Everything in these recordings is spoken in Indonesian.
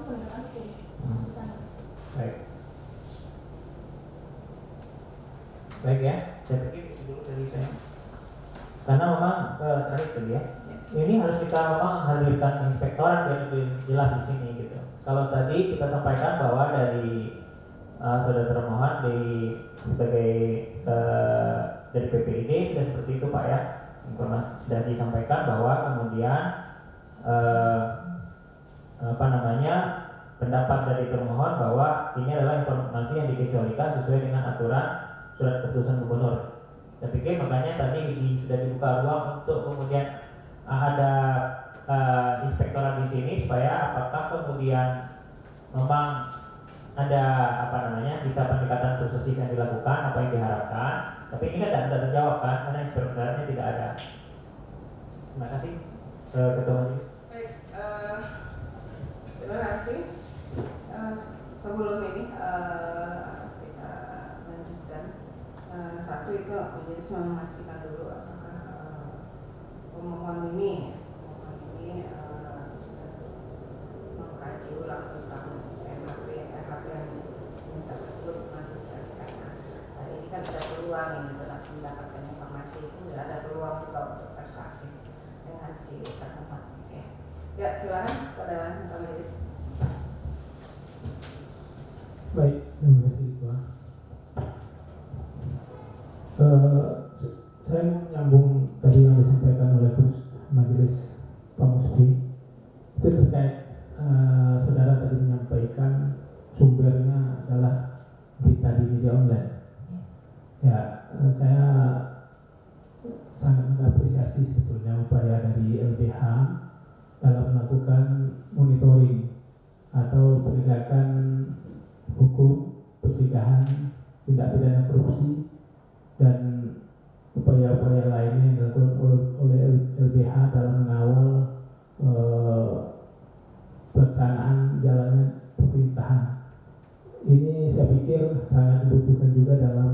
penegakan hukum di sana. Baik ya, saya pikir itu dulu dari saya. Karena memang terakhir tadi ya, ini harus kita memang hadirkan inspektorat yang lebih jelas di sini gitu. Kalau tadi kita sampaikan bahwa dari saudara termohon sebagai dari PPID sudah seperti itu Pak ya, informasi sudah disampaikan bahwa kemudian pendapat dari termohon bahwa ini adalah informasi yang dikecualikan sesuai dengan aturan surat keputusan gubernur. Saya pikir makanya tadi sudah dibuka ruang untuk kemudian ada inspektorat di sini supaya apakah kemudian memang ada bisa pendekatan proses yang dilakukan, apa yang diharapkan. Tapi ini kan tidak terjawab kan karena inspektoratnya tidak ada. Terima kasih Ketua Majelis. Baik, terima kasih. Sebelum ini kita lanjutkan. Satu itu Majelis memastikan dulu apakah pemohon ini sudah mengkaji ulang tentang RHP yang diminta tersebut nanti dicarikan. Nah, ini kan ada peluang ini telah mendapatkan informasi itu, ada peluang juga untuk persuasif dengan si termohon. Ya, silakan pada Majelis. Baik, terima kasih Ketua. Saya menyambung tadi yang disampaikan oleh Majelis Pak Musbi. Itu terkait saudara tadi menyampaikan sumbernya adalah berita di media online. Ya, saya sangat mengapresiasi sebetulnya upaya dari LBH dalam melakukan monitoring atau penegakan hukum pencegahan tindak pidana korupsi dan upaya-upaya lainnya yang dilakukan oleh LBH dalam mengawal pelaksanaan jalannya pemerintahan. Ini saya pikir sangat dibutuhkan juga dalam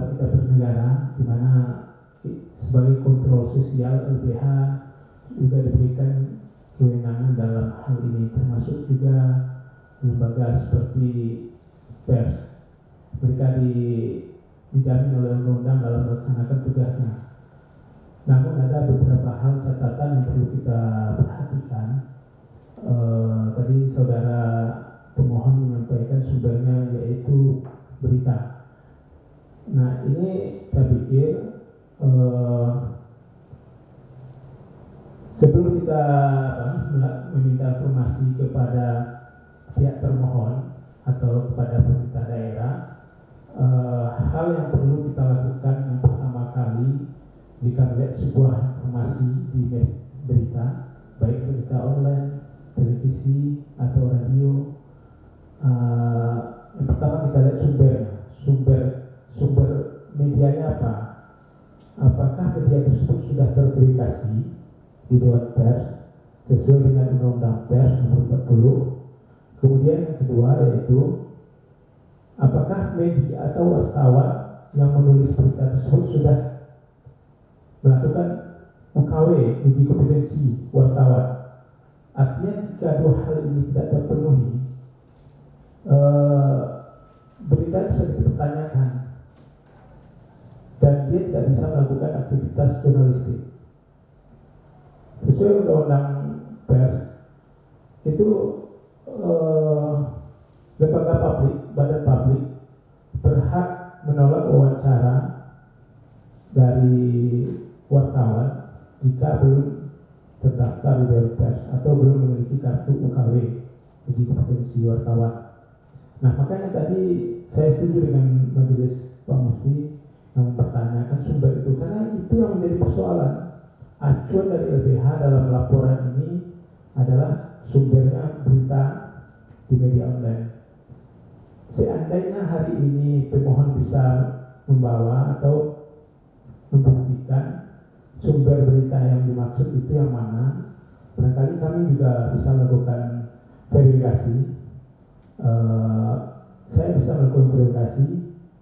kita bernegara, di mana sebagai kontrol sosial LBH juga diberikan kewenangan dalam hal ini, termasuk juga lembaga seperti pers. Mereka dijamin oleh undang-undang dalam melaksanakan tugasnya. Namun ada beberapa hal catatan yang perlu kita perhatikan. Tadi saudara pemohon menyampaikan sumbernya yaitu berita. Nah, ini saya pikir sebelum kita meminta informasi kepada pihak termohon atau kepada pemerintah daerah, hal yang perlu kita lakukan yang pertama kali jika melihat sebuah informasi di berita, baik berita online, televisi atau radio, yang pertama kita lihat sumber medianya apa. Apakah media tersebut sudah terverifikasi di Dewan Pers sesuai dengan Undang-Undang Pers nomor 40. Kemudian yang kedua yaitu apakah media atau wartawan yang menulis berita tersebut sudah melakukan UKW, uji kompetensi wartawan. Artinya jika dua hal ini tidak terpenuhi, berita bisa dipertanyakan dan dia tidak bisa melakukan aktivitas jurnalistik. Sesuai Undang-Undang Pers itu lembaga publik, badan publik berhak menolak wawancara dari wartawan jika belum terdaftar di Dewan Pers atau belum memiliki kartu UKW, uji kompetensi wartawan. Nah, makanya tadi saya setuju dengan Majelis Pak Musbi yang mempertanyakan sumber itu, karena itu yang menjadi persoalan. Acuan dari LBH dalam laporan ini adalah sumbernya berita di media online. Seandainya hari ini pemohon bisa membawa atau membuktikan sumber berita yang dimaksud itu yang mana, barangkali kami juga bisa melakukan verifikasi. Saya bisa melakukan verifikasi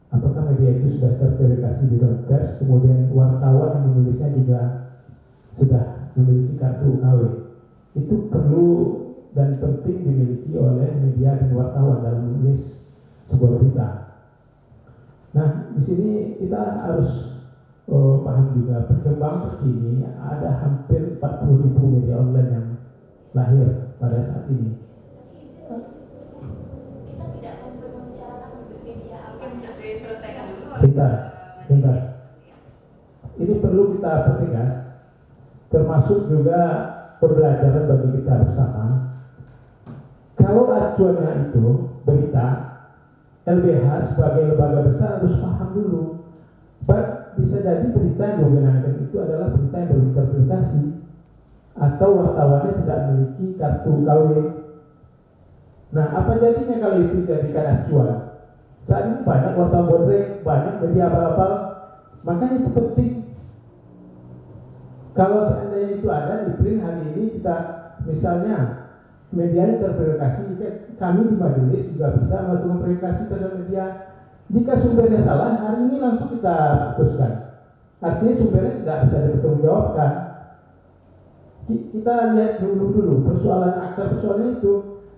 apakah media itu sudah terverifikasi di Dewan Pers, kemudian wartawan yang menulisnya juga sudah memiliki kartu UKW. itu perlu dan penting dimiliki oleh media dan wartawan dalam menulis sebuah berita. Nah, di sini kita harus paham juga perkembangan terkini ada hampir 40.000 media online yang lahir pada saat ini. Kita tidak membicarakan media apa. Mungkin bisa diselesaikan dulu oleh Bentar. Ini perlu kita pertegas, termasuk juga pembelajaran bagi kita bersama. Kalau acuannya itu berita, LBH sebagai lembaga besar harus paham dulu. Bisa jadi berita yang digunakan itu adalah berita yang belum terverifikasi atau wartawannya tidak memiliki kartu KW. Nah, apa jadinya kalau itu dijadikan acuan? Saat ini banyak wartawan bodrek, banyak media abal-abal, makanya itu penting. Kalau seandainya itu ada di print hari ini, kita misalnya medianya terverifikasi, kami di majelis juga bisa melakukan verifikasi terhadap media. Jika sumbernya salah, hari ini langsung kita putuskan. Artinya sumbernya tidak bisa dipertanggungjawabkan. Kita lihat dulu persoalan akar persoalannya itu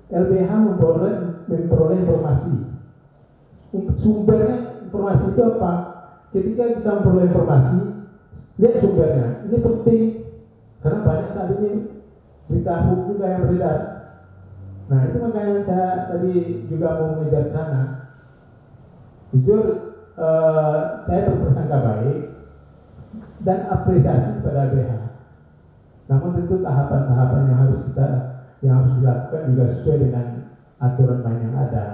LBH memperoleh informasi. Sumbernya informasi itu apa? Ketika kita memperoleh informasi, lihat sumbernya. Ini penting karena banyak saat ini berita hoax juga yang beredar. Nah, itu makanya saya tadi juga mau mengejar sana. Jujur, saya berprasangka baik dan apresiasi kepada LBH. Namun tentu tahapan-tahapan yang harus dilakukan juga sesuai dengan aturan main yang ada.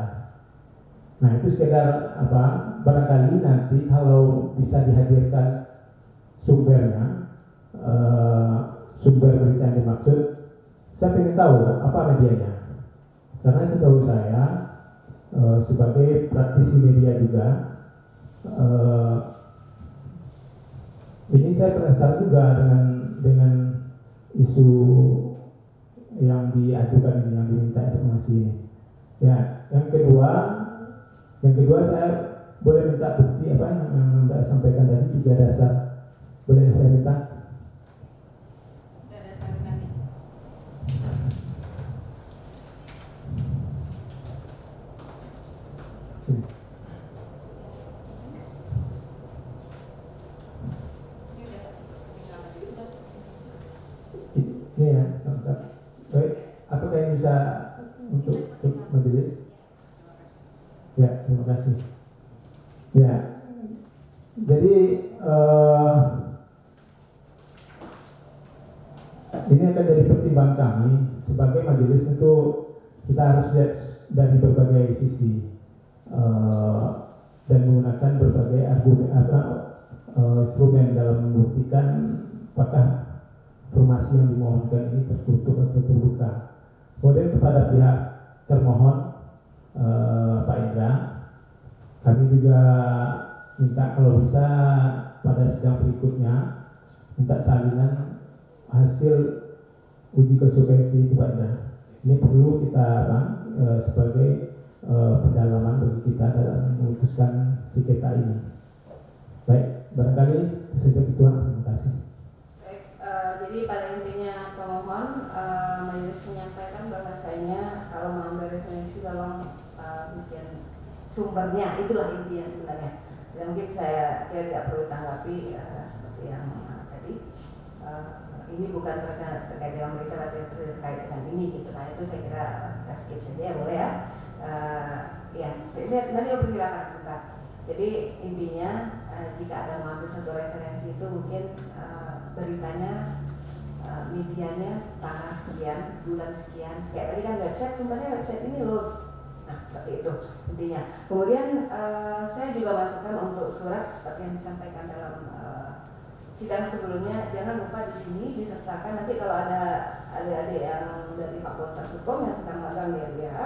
Nah, itu sekedar barangkali nanti kalau bisa dihadirkan sumbernya, sumber berita yang dimaksud, saya ingin tahu apa medianya. Karena setahu saya sebagai praktisi media juga, ini saya penasaran juga dengan isu yang diajukan ini, yang diminta informasi ini. Ya, yang kedua saya boleh minta bukti apa yang Anda sampaikan tadi, 3 dasar. Boleh saya minta? Ini ya, lengkap. Baik, apakah yang bisa untuk majelis? Ya, terima kasih. Ya, jadi ini akan jadi pertimbangan kami sebagai majelis. Tentu kita harus lihat dari berbagai sisi dan menggunakan berbagai argumen instrumen dalam membuktikan apakah informasi yang dimohonkan ini tertutup atau terbuka. Kemudian kepada pihak termohon, Pak Indra, kami juga minta kalau bisa pada sidang berikutnya minta salinan hasil uji konsekuensi itu, Pak Indra. Ini perlu kita sebagai pendalaman bagi kita dalam memutuskan sengketa ini. Baik, barangkali saja itu. Terima kasih. Jadi pada intinya pemohon majelis menyampaikan bahwasanya kalau mengambil referensi tolong bikin sumbernya, itulah intinya sebenarnya. Dan mungkin saya kira tidak perlu tanggapi seperti yang tadi. Ini bukan terkait dengan mereka, tapi terkait dengan ini gitu. Nah, itu saya kira kita skip saja ya, boleh ya. Ya, saya nanti persilakan sebentar. Jadi intinya jika ada mengambil satu referensi itu mungkin beritanya medianya tanggal sekian, bulan sekian. Kayak tadi kan website, sumbernya website ini loh. Nah, seperti itu intinya. Kemudian saya juga masukkan untuk surat seperti yang disampaikan dalam sidang sebelumnya. Jangan lupa di sini disertakan nanti kalau ada adik-adik yang dari Fakultas Hukum yang sedang magang di LBH,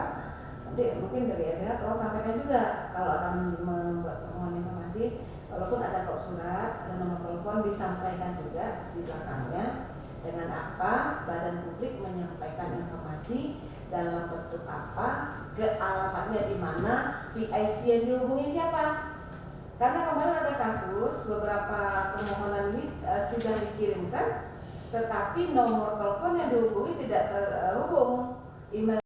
nanti mungkin dari LBH tolong sampaikan juga kalau akan membuat permohonan informasi. Walaupun ada kop surat, ada nomor telepon, disampaikan juga di belakangnya dengan apa badan publik menyampaikan informasi dalam bentuk apa, ke alamatnya di mana, PIC yang dihubungi siapa. Karena kemarin ada kasus beberapa permohonan ini sudah dikirimkan tetapi nomor telepon yang dihubungi tidak terhubung, email